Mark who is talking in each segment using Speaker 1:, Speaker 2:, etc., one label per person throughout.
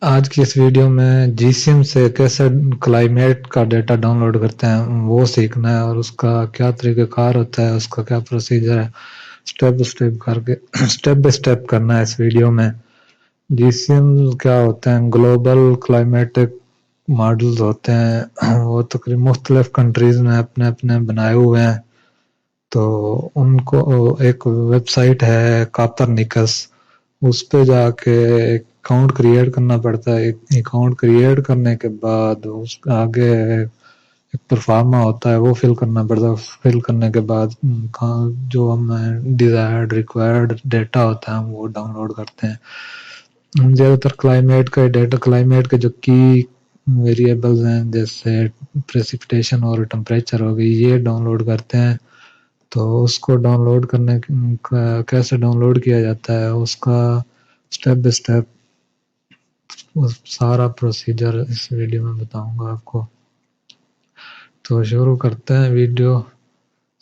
Speaker 1: آج کی اس ویڈیو میں جی سی ایم سے کیسے کلائمیٹ کا ڈیٹا ڈاؤن لوڈ کرتے ہیں وہ سیکھنا ہے، اور اس کا کیا طریقہ کار ہوتا ہے، اس کا کیا پروسیجر ہے، اسٹیپ بائی اسٹیپ کرنا ہے اس ویڈیو میں۔ جی سی ایم کیا ہوتے ہیں؟ گلوبل کلائمیٹک ماڈلز ہوتے ہیں، وہ تقریباً مختلف کنٹریز میں اپنے اپنے بنائے ہوئے ہیں۔ تو ان کو ایک ویب سائٹ ہے کاپرنیکس، اس پہ جا کے ایک اکاؤنٹ کریٹ کرنا پڑتا ہے۔ اکاؤنٹ کریٹ کرنے کے بعد اس کا آگے ایک پرفارما ہوتا ہے، وہ فل کرنا پڑتا ہے۔ فل کرنے کے بعد جو ہمیں ڈیزائرڈ ریکوائرڈ ڈیٹا ہوتا ہے ہم وہ ڈاؤن لوڈ کرتے ہیں۔ زیادہ تر کلائمیٹ کا ڈیٹا، کلائمیٹ کے جو کی ویریبلز ہیں جیسے پریسیپیٹیشن اور ٹمپریچر ہو گئی، یہ ڈاؤن لوڈ کرتے ہیں۔ تو اس کو ڈاؤن لوڈ کرنے کیسے ڈاؤن لوڈ کیا جاتا ہے، اس کا اسٹیپ بائی اسٹیپ سارا پروسیجر اس ویڈیو میں بتاؤں گا آپ کو۔ تو شروع کرتے ہیں ویڈیو۔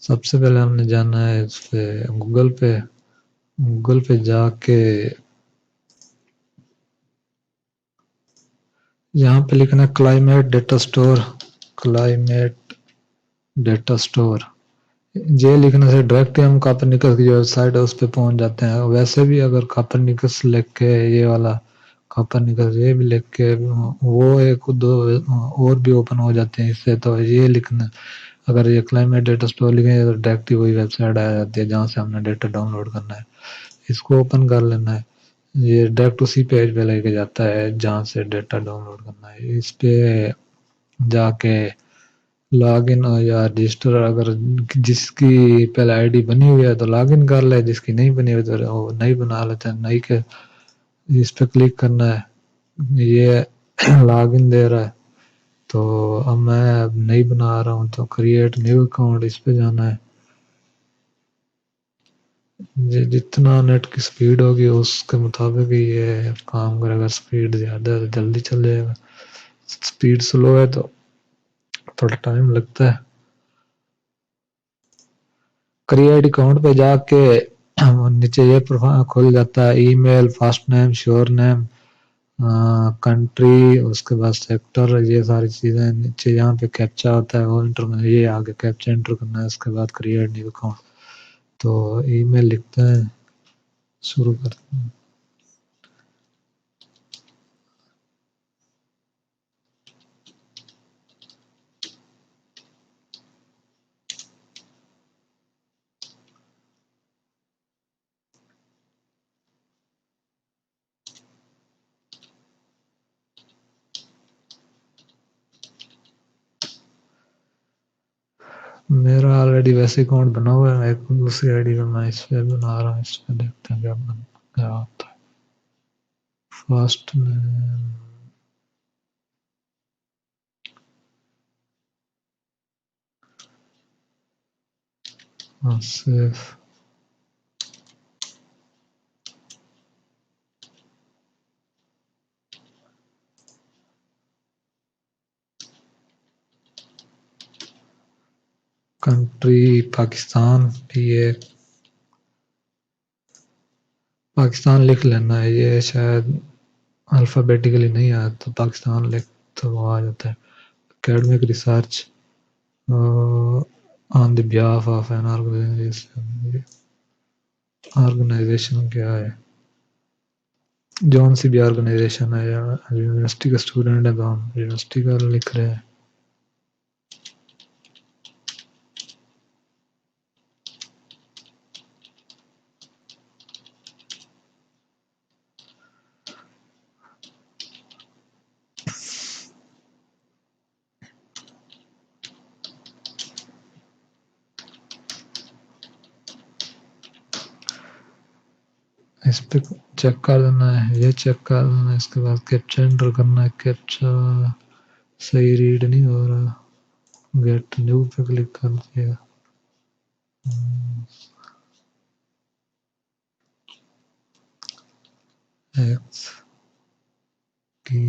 Speaker 1: سب سے پہلے ہم نے جانا ہے اس پہ گوگل پہ جا کے یہاں پہ لکھنا ہے climate data store, climate data store. یہ لکھنے سے ڈائریکٹ ہم کاپرنیکس کی جو ویب سائٹ ہے اس پہ پہنچ جاتے ہیں۔ ویسے بھی اگر کاپرنیکس لکھ کے یہ والا کاپرنیکس یہ بھی لکھ کے وہ ایک دو اور بھی اوپن ہو جاتے ہیں اس سے، تو یہ لکھنا اگر یہ کلائمیٹ ڈیٹا اسٹور لکھیں تو ڈائریکٹ وہی ویب سائٹ آ جاتی ہے جہاں سے ہم نے ڈیٹا ڈاؤن لوڈ کرنا ہے۔ اس کو اوپن کر لینا ہے، یہ ڈائریکٹ اسی پیج پہ لے کے جاتا ہے جہاں سے ڈیٹا ڈاؤن لوڈ کرنا ہے۔ اس پہ جا کے لاگ ان یا رجسٹر، اگر جس کی پہلے آئی ڈی بنی ہوئی ہے تو لاگ ان کر لے، جس کی نہیں بنی ہوئی تو وہ نہیں بنا لیتے ہیں۔ نہیں کہ اس پہ کلک کرنا ہے، یہ لاگ ان دے رہا ہے، تو اب میں نہیں بنا رہا ہوں تو کریٹ نیو اکاؤنٹ اس پہ جانا ہے۔ جتنا نیٹ کی سپیڈ ہوگی اس کے مطابق ہی یہ کام کرے گا۔ سپیڈ زیادہ ہے تو جلدی چل جائے گا، سپیڈ سلو ہے تو تھوڑا ٹائم لگتا ہے۔ کریٹ اکاؤنٹ پہ جا کے نیچے یہ کھل جاتا ہے، ای میل، فرسٹ نیم، شور نیم، کنٹری، اس کے بعد سیکٹر، یہ ساری چیزیں نیچے یہاں پہ کیپچا ہوتا ہے وہ انٹر، یہ آگے کیپچا انٹر کرنا ہے۔ اس کے بعد کریٹ نیو اکاؤنٹ، تو ای میل لکھتے ہیں، شروع کرتے ہیں۔ میرا آلریڈی ویسے اکاؤنٹ بنا ہوا ہے، ایک دوسری آئی ڈی پہ میں اس پہ بنا رہا ہوں۔ اس پہ دیکھتے ہیں کیا ہوتا ہے۔ First name, Asif, country Pakistan, یہ پاکستان لکھ لینا ہے، یہ شاید الفابیٹیکلی نہیں آیا تو پاکستان لکھ تو وہ آ جاتا ہے۔ Academic research on the behalf of an organization کیا ہے، جون سی بھی آرگنائزیشن ہے، یا یونیورسٹی کا اسٹوڈنٹ ہے تو ہم یونیورسٹی کا لکھ رہے ہیں۔ اس پہ چیک کر دینا ہے، یہ چیک کر دینا ہے۔ اس کے بعد کیپچا انٹر کرنا ہے، کیپچا صحیح ریڈ نہیں ہو رہا، گیٹ نیو پہ کلک کر دیا۔ ایکس کی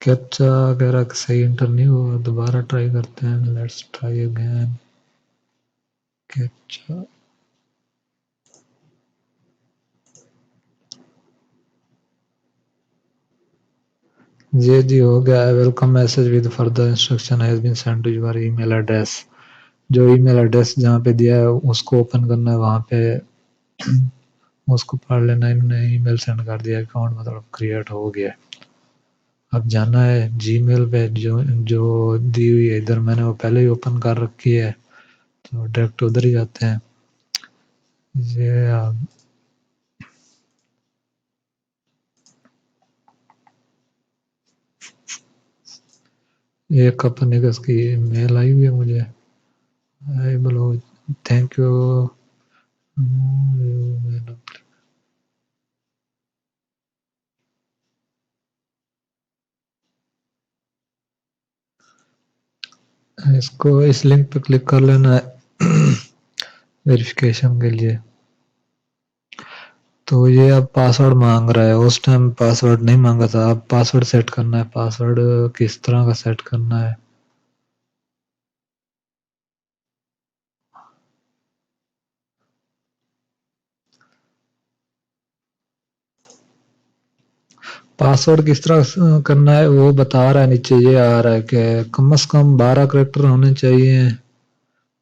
Speaker 1: کیپچا وغیرہ صحیح انٹر نہیں ہوا، دوبارہ ٹرائی کرتے ہیں. Let's try again. کیپچا جی ہو گیا ہے. Welcome message with further instruction has been send to your email address. جو ای میل ایڈریس جہاں پہ دیا ہے اس کو اوپن کرنا ہے، وہاں پہ اس کو پڑھ لینا. انہوں نے ای میل سینڈ کر دیا، اکاؤنٹ مطلب کریٹ ہو گیا. اب جانا ہے جی میل پہ جو دی ہوئی ہے ادھر، میں نے وہ پہلے ہی اوپن کر رکھی ہے تو ڈائریکٹ ادھر ہی جاتے ہیں. یہ ایک اپنے اس کی میل آئی ہوئی ہے مجھے. بولو تھینک یو. اس کو اس لنک پہ کلک کر لینا ہے ویریفیکیشن کے لیے. تو یہ اب پاسورڈ مانگ رہا ہے، اس ٹائم پاسورڈ نہیں مانگا تھا. اب پاسورڈ سیٹ کرنا ہے. پاسورڈ کس طرح کا سیٹ کرنا ہے؟ پاسورڈ کس طرح کرنا ہے وہ بتا رہا ہے نیچے. یہ آ رہا ہے کہ کم از کم 12 کریکٹر ہونے چاہیے،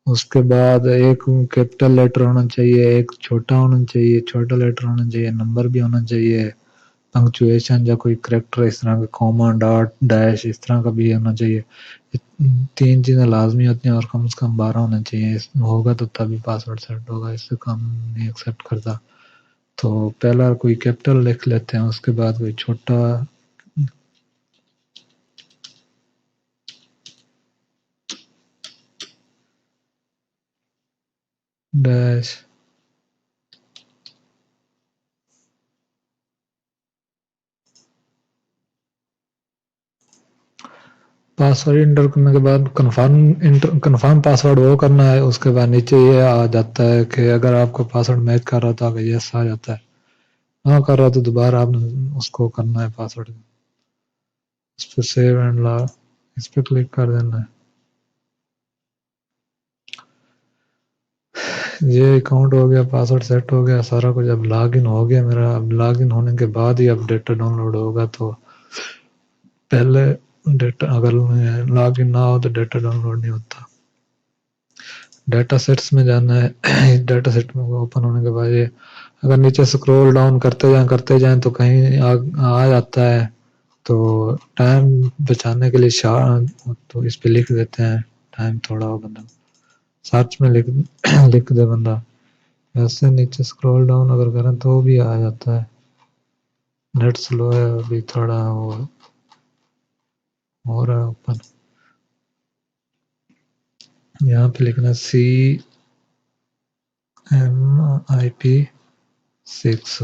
Speaker 1: اس کے بعد ایک کیپٹل لیٹر ہونا چاہیے، ایک چھوٹا ہونا چاہیے، چھوٹا لیٹر ہونا چاہیے، نمبر بھی ہونا چاہیے، پنکچویشن یا کوئی کریکٹر اس طرح کا کوما ڈاٹ ڈیش اس طرح کا بھی ہونا چاہیے. 3 چیزیں لازمی ہوتی ہیں اور کم از کم 12 ہونا چاہیے. ہوگا تو تبھی پاسورڈ سیٹ ہوگا، اس سے کم نہیں ایکسیپٹ کرتا. تو پہلا کوئی کیپٹل لکھ لیتے ہیں، اس کے بعد کوئی چھوٹا ڈیش. پاسورڈ انٹر کرنے کے بعد کنفرم پاسورڈ وہ کرنا ہے. اس کے بعد نیچے یہ آ جاتا ہے کہ اگر آپ کو پاسورڈ میچ کر رہا تھا کہ یس آ جاتا ہے، نہ کر رہا تو دوبارہ آپ نے اس کو کرنا ہے پاسورڈ. اس پہ سیو اینڈ لا اس پہ کلک کر دینا ہے. یہ اکاؤنٹ ہو گیا، پاسورڈ سیٹ ہو گیا، سارا کچھ. اب لاگ ان ہو گیا میرا. اب لاگ ان ہونے کے بعد ہی اب ڈیٹا ڈاؤن لوڈ ہوگا. تو پہلے ڈیٹا اگر لاگ ان نہ ہو تو ڈیٹا ڈاؤن لوڈ نہیں ہوتا. ڈیٹا سیٹس میں جانا ہے. ڈیٹا سیٹ میں اوپن ہونے کے بعد یہ اگر نیچے سکرول ڈاؤن کرتے جائیں تو کہیں آ جاتا ہے. تو ٹائم بچانے کے لیے تو اس پہ لکھ دیتے ہیں ٹائم تھوڑا ہو بندہ سرچ میں لکھ دے بندہ. ویسے نیچے سکرول ڈاؤن اگر کریں تو بھی آ جاتا ہے. نیٹ سلو ہے ابھی تھوڑا وہ ہو رہا ہے اوپن. یہاں پہ لکھنا CMIP6،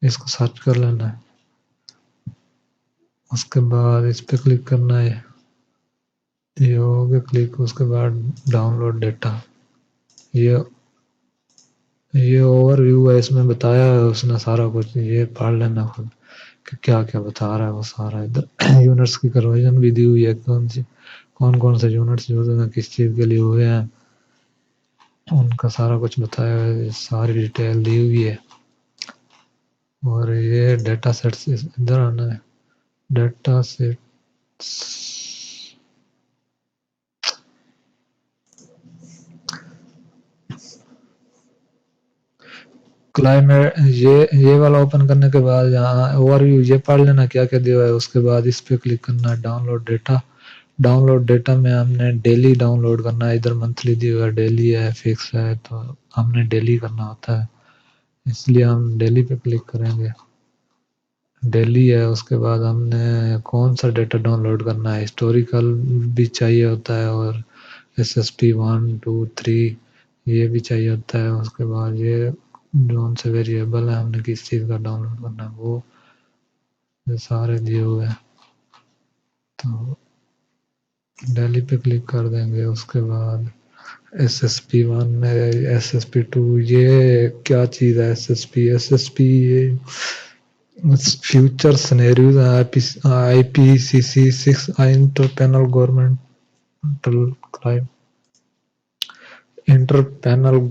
Speaker 1: اس کو سرچ کر لینا ہے. اس کے بعد اس پہ کلک کرنا ہے. یہ ہو گیا کلک. اس کے بعد ڈاؤن لوڈ ڈیٹا. یہ اوور ویو ہے، اس میں بتایا ہے اس نے سارا کچھ. یہ پڑھ لینا خود کہ کیا کیا بتا رہا ہے وہ سارا. ادھر یونٹس کی کنورژن بھی دی ہوئی ہے، کون سے یونٹس یوز ہیں، کس چیز کے لیے ہوئے ہیں، ان کا سارا کچھ بتایا ہے. ساری ڈیٹیل دی ہوئی ہے. اور یہ ڈیٹا سیٹس ادھر آنا ہے. ڈیٹا سیٹس کلائمیٹ یہ والا اوپن کرنے کے بعد یہاں اوور ویو یہ پڑھ لینا کیا کیا دیا ہے. اس کے بعد اس پہ کلک کرنا ہے download data. Download data میں ہم نے ڈیلی ڈاؤن لوڈ کرنا ہے. ادھر منتھلی دی ہوا ہے، ڈیلی ہے، فکس ہے، تو ہم نے ڈیلی کرنا ہوتا ہے، اس لیے ہم ڈیلی پہ کلک کریں گے. ڈیلی ہے. اس کے بعد ہم نے کون سا ڈیٹا ڈاؤن لوڈ کرنا ہے. ہسٹوریکل بھی چاہیے ہوتا ہے اور SSP 1 2 3 یہ بھی چاہیے ہوتا ہے. اس کے بعد یہ جون سے ویریبل ہے، ہم نے کس چیز کا ڈاؤن لوڈ کرنا ہے وہ سارے دیے ہوئے ہیں. تو ڈیلی پہ کلک کر دیں گے. اس کے بعد SSP 1 میں SSP 2 یہ کیا چیز ہے. SSP future scenarios IPCC 6 interpanel governmental climate interpanel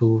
Speaker 1: 2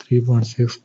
Speaker 1: 3.6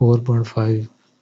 Speaker 1: 4.5,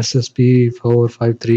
Speaker 1: SSP 453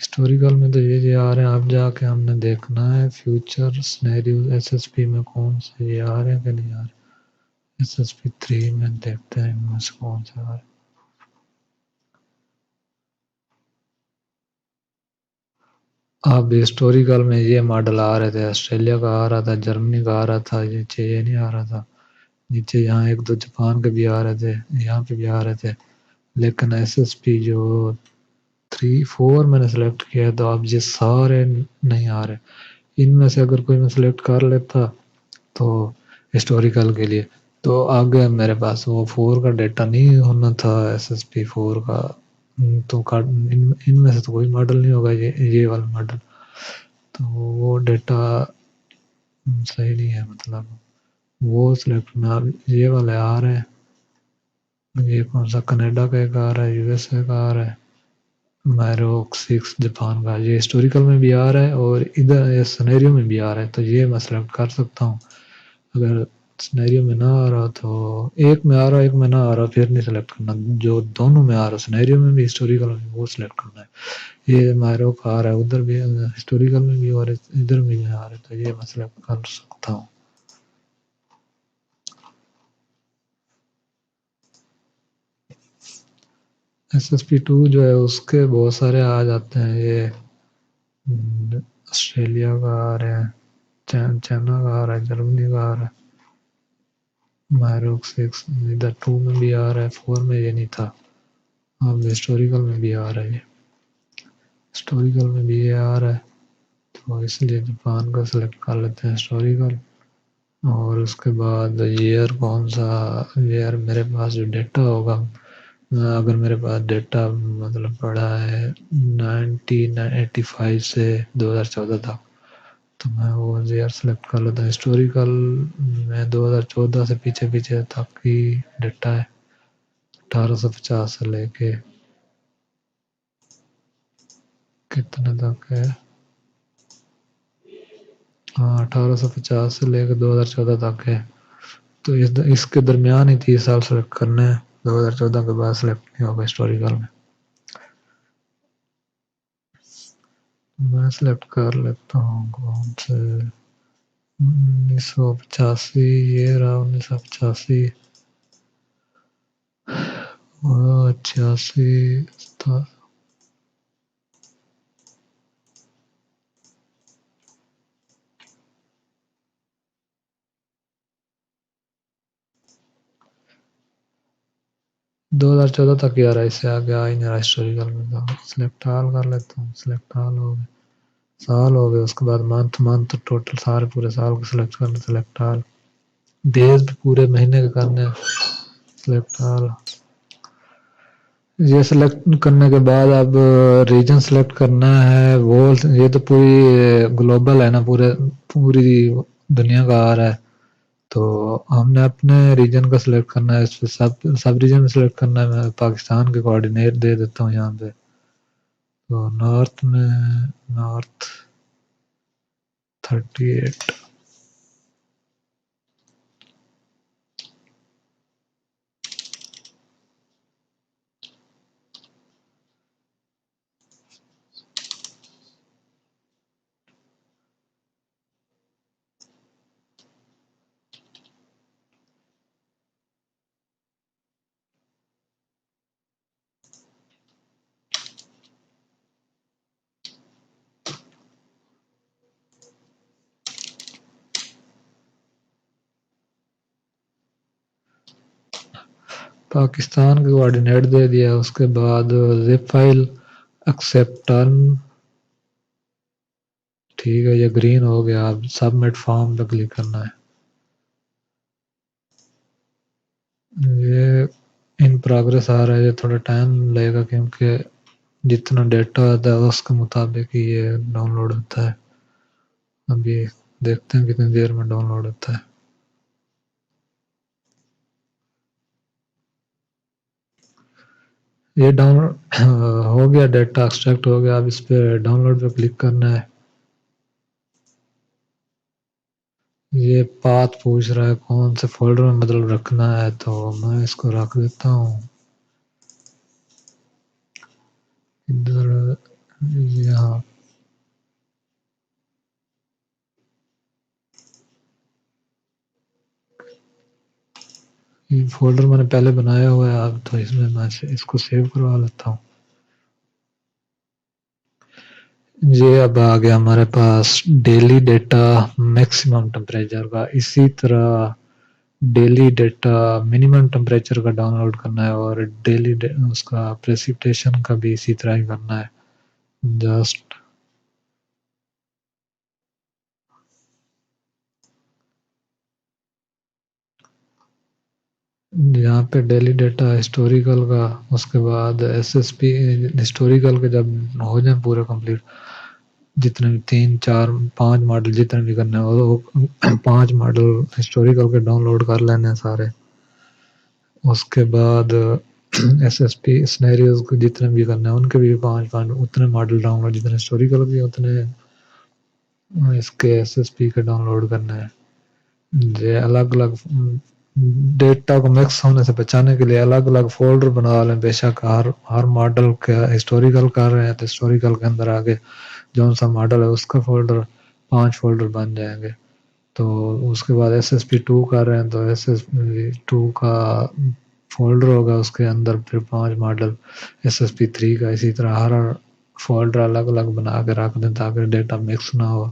Speaker 1: historical میں تو یہ آ رہے ہیں، اب جا کے ہم نے دیکھنا ہے future scenarios S S P میں کون سے یہ آ رہے ہیں کہ نہیں آ رہے. ایس ایس پی 3 میں دیکھتے ہیں ان میں سے کون سے آ رہے ہیں. اب ہسٹوریکل میں یہ ماڈل آ رہے تھے، آسٹریلیا کا آ رہا تھا، جرمنی کا آ رہا تھا، یہ نہیں آ رہا تھا. نیچے یہاں ایک دو جاپان کے بھی آ رہے تھے، یہاں پہ بھی آ رہے تھے، لیکن ایس ایس پی جو 3 4 میں نے سلیکٹ کیا تو اب یہ سارے نہیں آ رہے. ان میں سے اگر کوئی میں سلیکٹ کر لیتا تو ہسٹوریکل کے لیے تو آگے میرے پاس وہ 4 کا ڈیٹا نہیں ہونا تھا، ایس ایس پی 4 کا تو ان میں سے تو کوئی ماڈل نہیں ہوگا یہ والا ماڈل، تو وہ ڈیٹا صحیح نہیں ہے. مطلب وہ سلیکٹ میں یہ والے آ رہے ہیں. یہ کون سا کینیڈا کا ایک آ رہا ہے، یو ایس اے کا آ رہا ہے، میروک 6 جاپان کا. یہ ہسٹوریکل میں بھی آ رہا ہے اور ادھر سنیریو میں بھی آ رہا ہے، تو یہ میں سلیکٹ کر سکتا ہوں. اگر سنیریو میں نہ آ رہا تو ایک میں آ رہا ایک میں نہ آ رہا پھر نہیں سلیکٹ کرنا، جو دونوں میں آ رہا سنیریو میں بھی ہسٹوریکل میں بھی وہ سلیکٹ کرنا ہے. یہ میروک آ رہا ہے ادھر بھی ہسٹوریکل میں بھی اور ادھر بھی آ رہا ہے، تو یہ میں سلیکٹ کر سکتا ہوں. ایس ایس پی 2 جو ہے اس کے بہت سارے آ جاتے ہیں. یہ آسٹریلیا کا آ رہے ہیں، چائنا کا آ رہا ہے، جرمنی کا آ رہا ہے، میروک 6 ادھر 2 میں بھی آ رہا ہے، 4 میں یہ نہیں تھا. اب ہسٹوریکل میں بھی آ رہا ہے، یہ ہسٹوریکل میں بھی یہ آ رہا ہے، تو اس لیے جاپان کا سلیکٹ کر لیتے ہیں ہسٹوریکل. اور اس کے بعد ایئر کون سا ایئر میرے پاس جو ڈیٹا ہوگا، اگر میرے پاس ڈیٹا مطلب پڑا ہے 1985 سے 2014 تک تو میں وہ ایئر سلیکٹ کر لیتا ہوں. ہسٹوریکل میں 2014 سے پیچھے پیچھے تک کی ڈیٹا ہے، 1850 سے لے کے کتنے تک ہے، ہاں 1850 سے لے کے 2014 تک ہے. تو اس کے درمیان ہی 30 سال سلیکٹ کرنے ہیں، 2014 کے بعد سلیکٹ نہیں ہوگا ہسٹوریکل میں. میں سلیکٹ کر لیتا ہوں کون سے 1985، یہ رہا 1985، 86 تھا. 2014 تک ہی آ رہا ہے، اس سے آگے آ ہی نہیں رہا ہسٹوریکل میں. تو سلیکٹ آل کر لیتا ہوں، سلیکٹ آل ہو گئے، سال ہو گئے. اس کے بعد منتھ ٹوٹل سارے پورے سال کو سلیکٹ کرنا، سلیکٹ آل. ڈیز بھی پورے مہینے کے کرنے، سلیکٹ آل. یہ سلیکٹ کرنے کے بعد اب ریجن سلیکٹ کرنا ہے. وہ یہ تو پوری گلوبل ہے نا، پوری دنیا کا آ رہا ہے، تو ہم نے اپنے ریجن کا سلیکٹ کرنا ہے. اس پہ سب ریجن میں سلیکٹ کرنا ہے. میں پاکستان کے کوآرڈینیٹ دے دیتا ہوں یہاں پہ. تو نارتھ میں نارتھ 38. پاکستان کے کوآرڈینیٹ دے دیا. اس کے بعد زپ فائل ایکسیپٹ ٹرن، ٹھیک ہے یہ گرین ہو گیا. اب سبمٹ فارم پہ کلک کرنا ہے. یہ ان پروگریس آ رہا ہے، یہ تھوڑا ٹائم لگے گا کیونکہ جتنا ڈیٹا ہوتا ہے اس کے مطابق ہی یہ ڈاؤن لوڈ ہوتا ہے. ابھی دیکھتے ہیں کتنی دیر میں ڈاؤن لوڈ ہوتا ہے. یہ ڈاؤن ہو گیا، ڈیٹا ایکسٹریکٹ ہو گیا. اب اس پہ ڈاؤن لوڈ پہ کلک کرنا ہے. یہ پاتھ پوچھ رہا ہے کون سے فولڈر میں مطلب رکھنا ہے، تو میں اس کو رکھ دیتا ہوں ادھر. یہاں فولڈر میں نے پہلے بنایا ہوا ہے، اب تو اس میں میں اس کو سیو کروا لیتا ہوں. یہ اب آ گیا ہمارے پاس ڈیلی ڈیٹا میکسیمم ٹمپریچر کا. اسی طرح ڈیلی ڈیٹا منیمم ٹمپریچر کا ڈاؤن لوڈ کرنا ہے، اور ڈیلی اس کا پریسیپٹیشن کا بھی اسی طرح ہی کرنا ہے. جسٹ یہاں پہ ڈیلی ڈیٹا ہسٹوریکل کا، اس کے بعد ایس ایس پی ہسٹوریکل کے جب ہو جائیں پورے کمپلیٹ، جتنے بھی 3 4 5 ماڈل جتنے بھی کرنے ہیں وہ 5 ماڈل ہسٹوریکل کے ڈاؤن لوڈ کر لینے سارے. اس کے بعد ایس ایس پی سنیریوز کو جتنے بھی کرنے ہیں ان کے بھی 5 5 اتنے ماڈل ڈاؤن لوڈ، جتنے ہسٹوریکل بھی اتنے اس کے ایس ایس پی کے ڈاؤن لوڈ کرنے ہیں. یہ الگ الگ ڈیٹا کو مکس ہونے سے بچانے کے لیے الگ الگ فولڈر بنا لیں. بے شک ہر ماڈل کا ہسٹوریکل کر رہے ہیں تو ہسٹوریکل کے اندر آگے جون سا ماڈل ہے اس کا فولڈر 5 فولڈر بن جائیں گے. تو اس کے بعد ایس ایس پی 2 کر رہے ہیں تو ایس ایس پی 2 کا فولڈر ہوگا، اس کے اندر پھر 5 ماڈل ایس ایس پی 3 کا. اسی طرح ہر فولڈر الگ الگ بنا کے رکھ دیں تاکہ ڈیٹا مکس نہ ہو.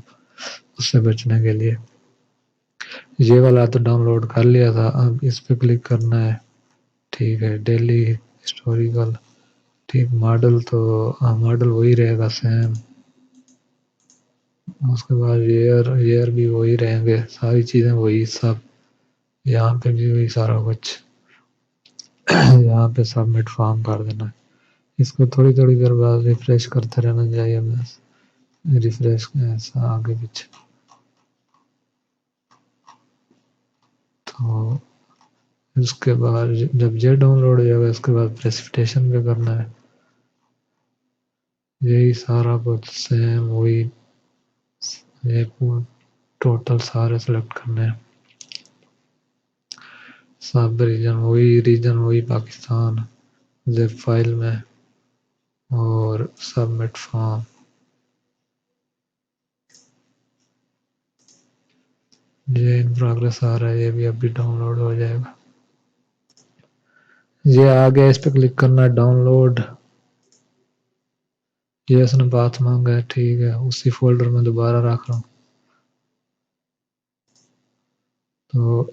Speaker 1: اس سے بچنے کے لیے یہ والا تو ڈاؤن لوڈ کر لیا تھا. اب اس پہ کلک کرنا ہے. ٹھیک ہے، ڈیلی ہسٹوریکل. ٹھیک، ماڈل تو ماڈل وہی رہے گا سیم. اس کے بعد ایئر بھی وہی رہیں گے، ساری چیزیں وہی سب. یہاں پہ بھی وہی سارا کچھ. یہاں پہ سبمٹ فارم کر دینا ہے. اس کو تھوڑی تھوڑی دیر بعد ریفریش کرتے رہنا چاہیے. بس ریفریش ایسا آگے پیچھے. تو اس کے بعد جب یہ ڈاؤن لوڈ ہو جائے گا اس کے بعد پریسیپٹیشن پہ کرنا ہے. یہی سارا کچھ سیم وہی ٹوٹل سارے سلیکٹ کرنے ہیں. سب ریجن وہی پاکستان زپ فائل میں، اور سبمٹ فارم. یہ ان پروگریس آ رہا ہے، یہ بھی ابھی ڈاؤن لوڈ ہو جائے گا. یہ آ گیا، اس پہ کلک کرنا ہے ڈاؤن لوڈ. یہ اس نے بات مانگا ہے. ٹھیک ہے، اسی فولڈر میں دوبارہ رکھ رہا ہوں. تو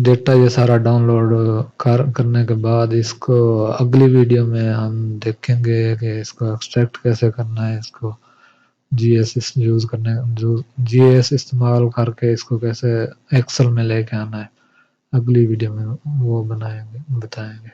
Speaker 1: ڈیٹا یہ سارا ڈاؤن لوڈ کرنے کے بعد اس کو اگلی ویڈیو میں ہم دیکھیں گے کہ اس کو ایکسٹریکٹ کیسے کرنا ہے. اس کو جی ایس یوز کرنے، جی ایس استعمال کر کے اس کو کیسے ایکسل میں لے کے آنا ہے. اگلی ویڈیو میں وہ بتائیں گے.